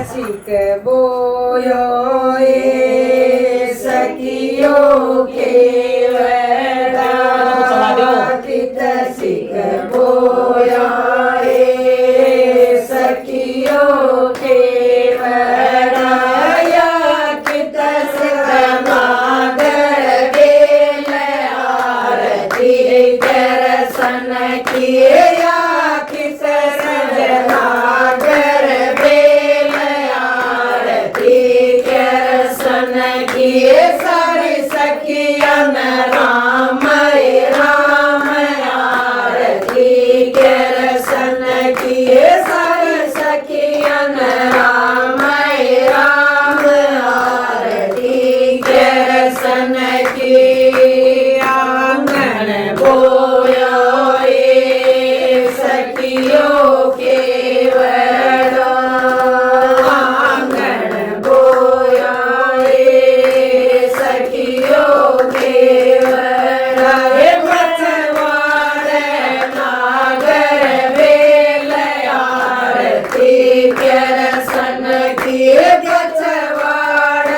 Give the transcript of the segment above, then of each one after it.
सिक बोयो ए सखियो केवड़ा कित सिक बोया ए सखियो केवड़ा या कित सिक मागर बेल आरती दर्शन किए या किस सजनागर बेल आरती दर्शन किए सारी सखियन राम राम आरती दर्शन किए सारी सखियन राम राम आरती दर्शन किए आंगन बोया ए सखियो केवड़ा आंगन बोया ए सखियो केवड़ा हे पछवाड़ नागर बेल आरती दर्शन किए पछवाड़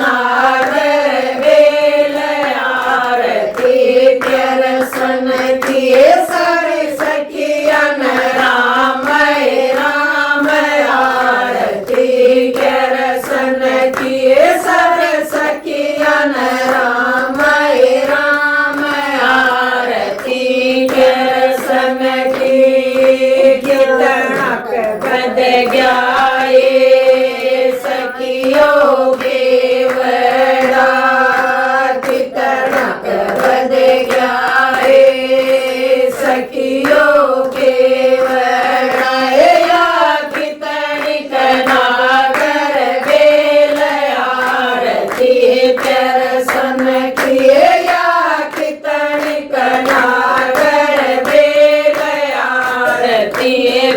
नागर बेल आरती दर्शन किए सारी सखियन राम राम आरती दर्शन किए सारी सखियन राम राम आरती दर्शन किए कितनक बद गए सखियो केवड़ा कितनक बद गए सखियो केवड़ा या कितनिक नागर बेल आरती दर्शन किए या कितनिक नागर बेल आरती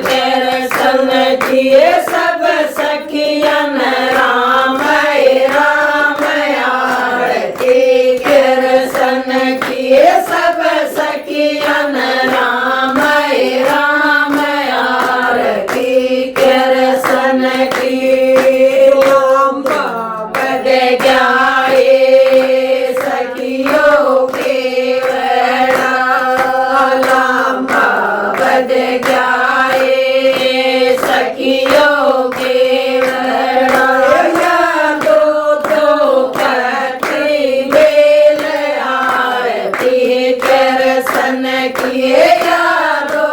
दर्शन किए सब सखियन राम राम आरती दर्शन किए सब सखियन राम राम आरती दर्शन किए लंबा बद जाए सखियो केवड़ा लंबा बद जाए सखियो केवड़ा या दो पत्री बेल आरती दर्शन किए या दो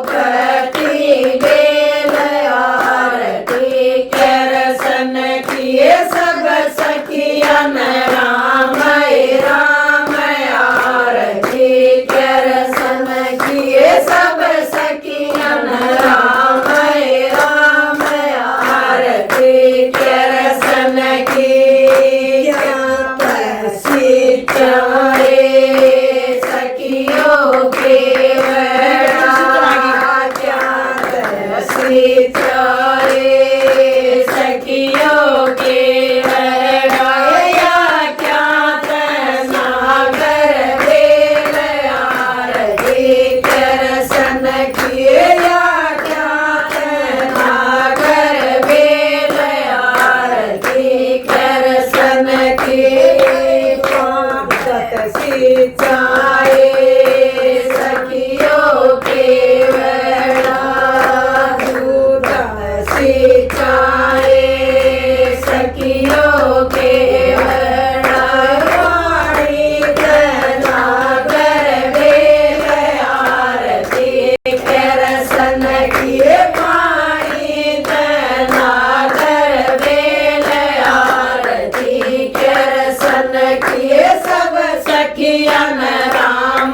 पत्री बेल आरती दर्शन किए सब सखियन राम राम आरती दर्शन किए सब सखियन राम राम आरती दर्शन किए सीतारे सखियो केवड़ा सीतारे सखियो केवड़ा या ख्यात नागर बेल आरती दर्शन किए या ख्यात नागर बेल आरती दर्शन किए पांचत सीचाए सखियो केवड़ा दूध सीचाए सखियो केवड़ा वाणी नागर बेल आरती दर्शन किए पानी नागर बेल आरती दर्शन किए सब सखियन राम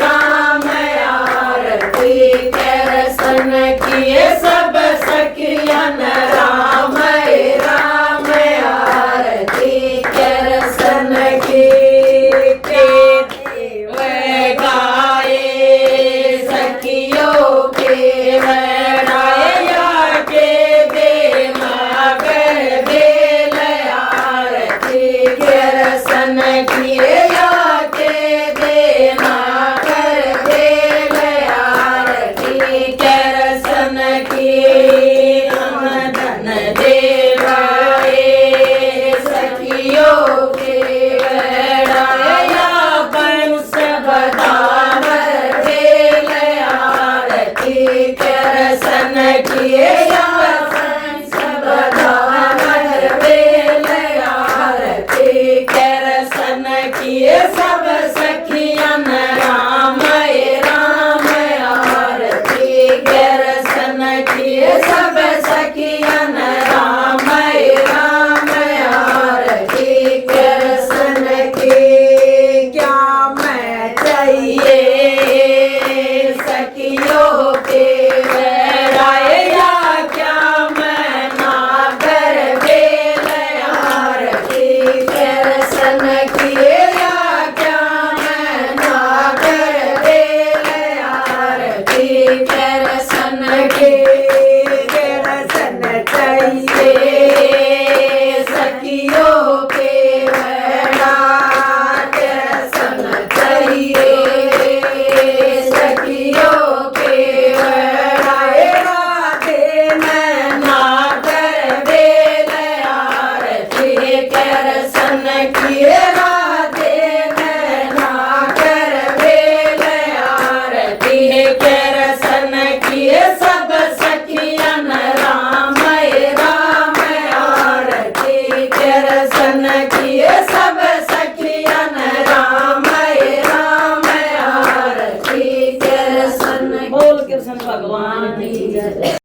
राम आरती दर्शन किए सब सखियन राम राम ऐसे सखियों के वैराग सन चाहिए सखियों के वैराग राधे मैना कर बेल आरती कर सन किए राधे मैना कर बेल आरती कर सन किए सब सखियन राम राम आरती कर सन किए सब